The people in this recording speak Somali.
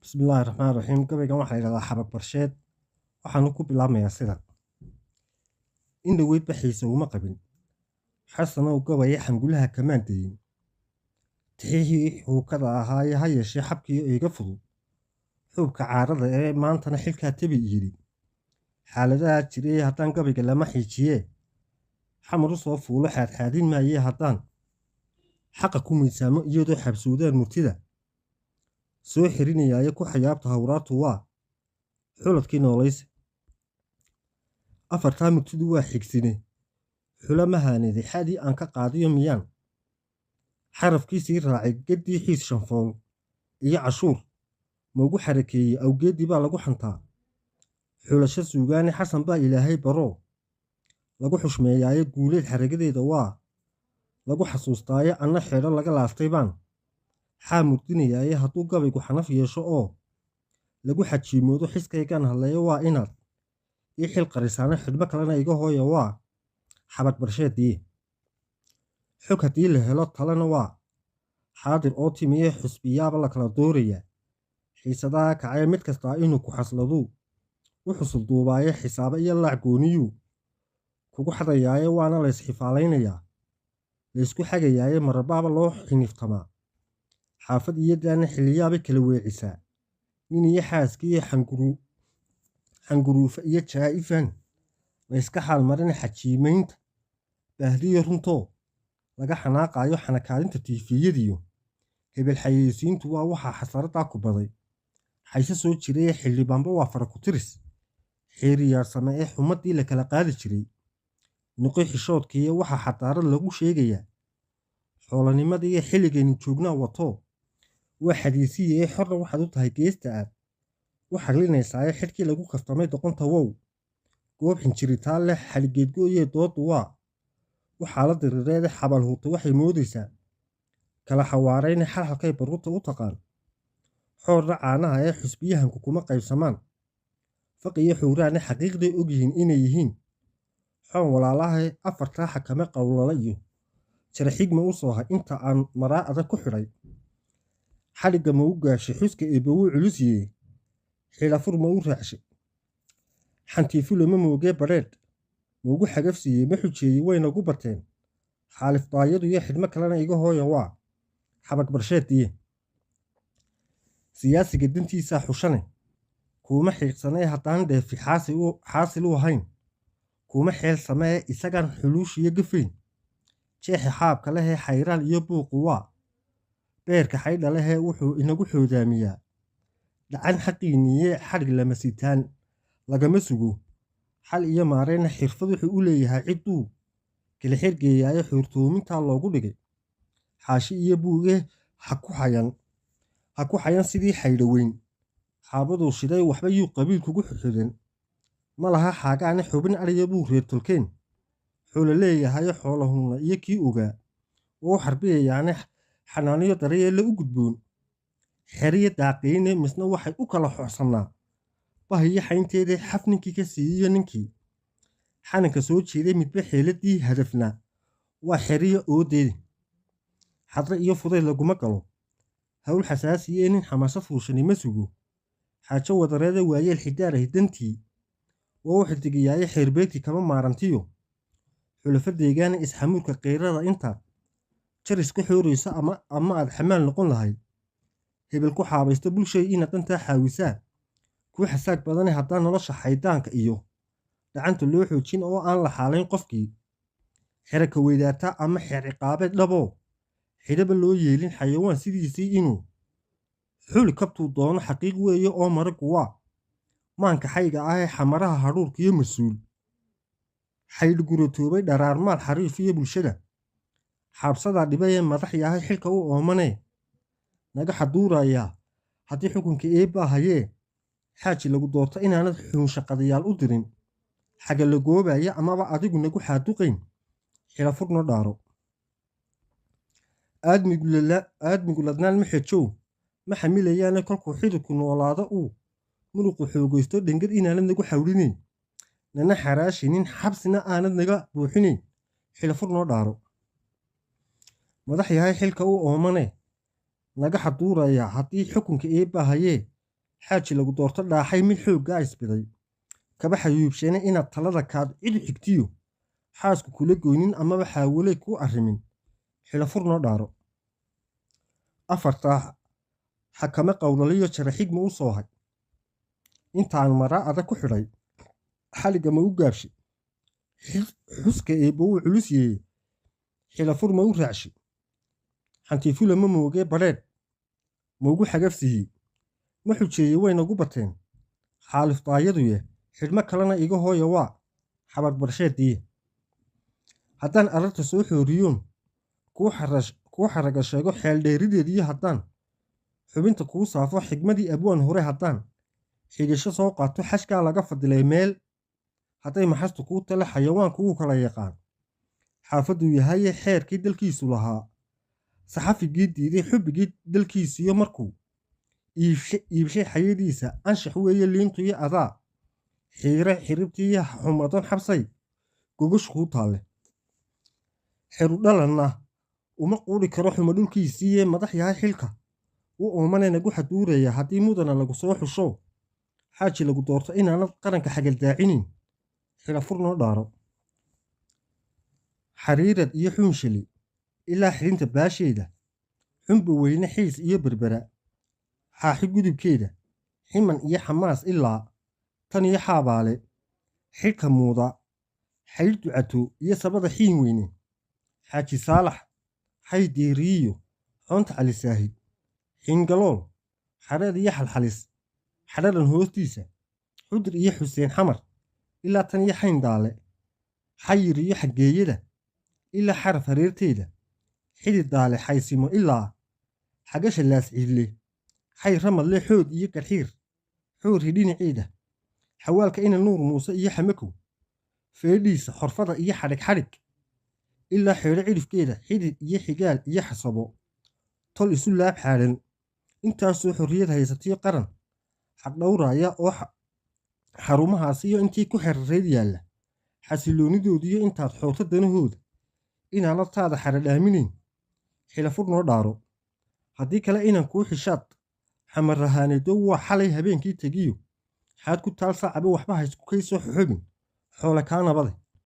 Bismillahirrahmanirrahiim. Gabaygan waxaa la yidhahdaa xabag barsheed. Waxaanu ku bilaabmayaa sidan. In dhaweyd baxiisa uma qabin. Xasanow gabaya xangulaha kamaan dayin. Tixihii xuukada ahaayee ha yeeshee xabkii iga fudud. Xuubka caarada ee maantana xilkaa tabi yidhi. Xaaladaha jiree haddaan gabayga lama xiijiyee. Xamar u soo fuulo xaadxaadin maayee haddaan. Xaqa ku miisaamo iyadoo xabsuudaan murtida. Soo xirinayaaye ku xayaabta hawraartu waa xuladkii noolayse. Afartaa murtidu waa xigsine. Xula mahaanide xadii aan ka qaadiyo miyaan. Xarafkiisii raacay geddii xiis shanfool iyo cashuur. Maugu xarakeeyey awgeeddii baa lagu xantaa. Xulasho suugaane xasan baa ilaahay baroo. Lagu xushmeeyaaye guuleed xaragadeeda waa. Lagu xasuustaaye anna xeedho laga laaftay baan. Xaa murdinayaaye hadduu gabaygu xanaf yeesho oo lagu xajiimoodo xiskaygan hadleeyo waa inaad ii xil qarisaano xidhmo kalena iga hooya waa xabag barsheedii. Xog haddii la helo talena waa xaadir oo timiye xusbiyaaba la kala doorayaa. Xiisadaha kacee mid kastaa inuu ku xasladuu u xusul duubaaye xisaabo iyo laac gooniyuu kugu xadayaaye waana la ysxifaalaynayaa. Laysku xagayaaye marabaaba loo xiniftamaa. Xaafad iyo daana xiliyaabay kala weecisaa. Nin iyo xaaskiiyo xanguruufa iyo jaa'ifan layska xaalmarina xajiimaynta baahdiyo runtoo laga xanaaqaayo xanakaadinta tiifiyadiyo hebel xayeysiintu waa waxaa xasaradaa ku baday. Xayse soo jirayee xildhibaanba waa fara ku tiris. Xeeriyaarsame ee xumadii la kala qaadi jiray. Nuqi xishoodkiiyo waxaa xadaarad lagu sheegayaa. Xoolanimadii iyo xilligaynu joognaa watoo. Waa xadiisiye ee xorna waxaad u tahay geesta aad u xaglinaysaa ee xidhkii lagu kaftamay doqonta wow. Goob xinjiritaan leh xaligeedgooyee doodu waa. Waxaa la diriireede xabal huurta waxay moodaysaa. Kala xawaarayna xalxalkay baruurta u taqaan. Xoorna caanaha ee xusbiyahanku kuma qaybsamaan. Faq iyo xuuraane xaqiiqday ogyihiin inay yihiin. Xoon walaalahay afartaa xakame qowlala iyo jaraxigma u soo hay inta aan maraa adag ku xidhay. Xadhigga ma u gaashay xuska eebbawuu culusiyee. Xilafur ma u raacshay. Xantiifule ma moogee badheedh. Maugu xagafsiiyey ma xujeeyey waynagu bateen. Xaalif daayadu iyo xidhmo kalena iga hooya waa xabag barsheedii. Siyaasiga dantiisaa xushane. Kuuma xiiqsanee haddaan dheefi xaasil u ahayn. Kuuma xeel samee isagaan xuluushiyo gafayn. Jeexe xaabka lehee xayraan iyo buuqu waa. Beerka xaydha lehee wuxuu inagu xoodaamiyaa. Dhacan xaqiiniyee xadhig lama sitaan lagama sugo. Xal iyo maarayna xirfad wuxuu u leeyahay cidduu kala xergeeyaaye xuurtoomintaa loogu dhigay. Xaashi iyo buugee ha ku xayan sidii xaydha weyn. Xaabaduu shiday waxba yuu qabiil kugu xidhan. Ma laha xaagaane xubin adhiya buu reer tolkeen. Xoola leeyahaye xoolahunna iyo kii ogaa. Wuu xarbiyayaane xanaaniyo dareyeelle u gudboon. Xeriyo daaqayne misna waxay u kala xocsannaa. Bahiyo xaynteedee xaf ninkii ka siiyiyo ninkii. Xananka soo jeeday midba xeeladii hadafnaa. Waa xeriyo oodeedi. Xadre iyo fuday laguma galo. Hawl xasaasiyee nin xamaasad fuushani ma sugo. Xaajo wadareede waayeel xidaarahi dantii. Waa u xidigayaaye xeerbeegtii kama maarantiyo. Xulafa deegaana isxamuurka qeyrada intaad jaris ka xoorayso ama aad xamaal noqon lahayd. Hebel ku xaabaysto bulshay inaad dantaa xaawisaa. Kuu xasaag badane haddaan nolosha xaydaanka iyo dhacanta loo xoojin oo aan la xaalayn qofkii. Xeraka weydaataa ama xeer ciqaabeed dhaboo. Xidhaba loo yeelin xayawaan sidiisii inuu. Xuli kabtuu doono xaqiiq weeye oo maragu waa. Maanka xayga ahee xamaraha hadhuurkiyo mas-uul. Xaydh guratoobay dharaarmaal xariif iyo bulshada. Xaabsadaa dhibayee madax yahay xilka u oomanee. Naga xaduurayaa haddii xukunka eebbaa hayee. Xaaji lagu doorto inaanad xuunshaqadayaal u dirin. Xaga la goobaya amaba adigu nagu xaaduqayn. Xilafurno dhaaro. Aadmigu ladnaan ma xejow. Ma xamilayaane kolkuu xididku noolaado uu. Muruqu xoogaysto dhengad inaanad nagu xawlinayn. Nana xaraashinin xabsina aanad naga buuxinayn. Xilafurnoo dhaaro. Madax yahay xilka u oomane. Naga xaduurayaa haddii xukunka eebbaa hayee. xaaji lagu doorto dhaaxay mid xooggaa isbiday kaba xayuubsheene inaad talada kaad cid xigtiyo xaasku kula goynin amaba xaawaley ku arrimin xilafur noo dhaaro afartaa xakame qowlaliyo jara xigma u soohay intaan maraa adag ku xidhay xaliga ma u gaabshi xuska eebbo wuu culus yeeye xilafur ma u raacshi xantiifula ma moogee badheedh ma ugu xagafsiiyey ma xujeeye waynagu bateen xaalifdaayaduye xidhmo kalena iga hooya waa xabadbarsheediiye haddaan ararta soo xooriyoon kuu xaraga sheego xeeldheerideediyo haddaan xubinta kuu saafo xigmadii abwaan hore haddaan xigasho soo qaato xashkaa laga fadilay meel hadday maxastu kuu tale xayawaanku wuu kala yaqaan xaafaduu yahaye xeerkii dalkiisu lahaa saxafigii diiday xubbigii dalkiisiyo markuu iibshay xayadiisa anshax weeye liintu iyo adaa xiire xiribtiiyo xumadon xabsay gogosh kuu taalle xerudhalanna uma quudhi karo xumo dhulkiisiiye madax yahay xilka u oomane nagu xaduuraya haddii mudana lagu soo xusho xaaji lagu doorto inaanad qaranka xagaldaacinin xilafur noo dhaaro xariirad iyo xuunshali ilaa xidhinta baasheeda xunba weyne xiis iyo berbera xaaxi gudubkeeda ximan iyo xamaas ilaa tan iyo xaabaale xidhka muuda xaydh ducato iyo sabada xiin weyne xaaji saalax xay deeriiyo xoonta cali saahid xiingalool xadheed iyo xalxalis xadhadan hoostiisa xudur iyo xuseen xamar ilaa tan iyo xayn daale xayir iyo xaggeeyada ilaa xaraf hareerteeda xidid daale xaysimo ilaa xagasha laasciidle xay ramadle xood iyo garxiir xoori dhinaceeda xawaalka ina nuur muuse iyo xamakow feedhiisa xorfada iyo xadhig xadhig ilaa xeedho cidhifkeeda xidid iyo xigaal iyo xasabo tol isu laab xaadhan intaasoo xorriyad haysatiyo qaran xaqdhowraaya oo xarumahaasiyo intii ku xerareyd yaalla xasiloonidoodiyo intaad xoorto danahooda inaanad taada xaradhaaminayn xilafur noo dhaaro haddii kale inan kuu xishaad xamarahaaneedow waa xalay habeenkii tegiyo xaad ku taal saacabe waxba haysku kay soo xoxobin xoole kaa nabade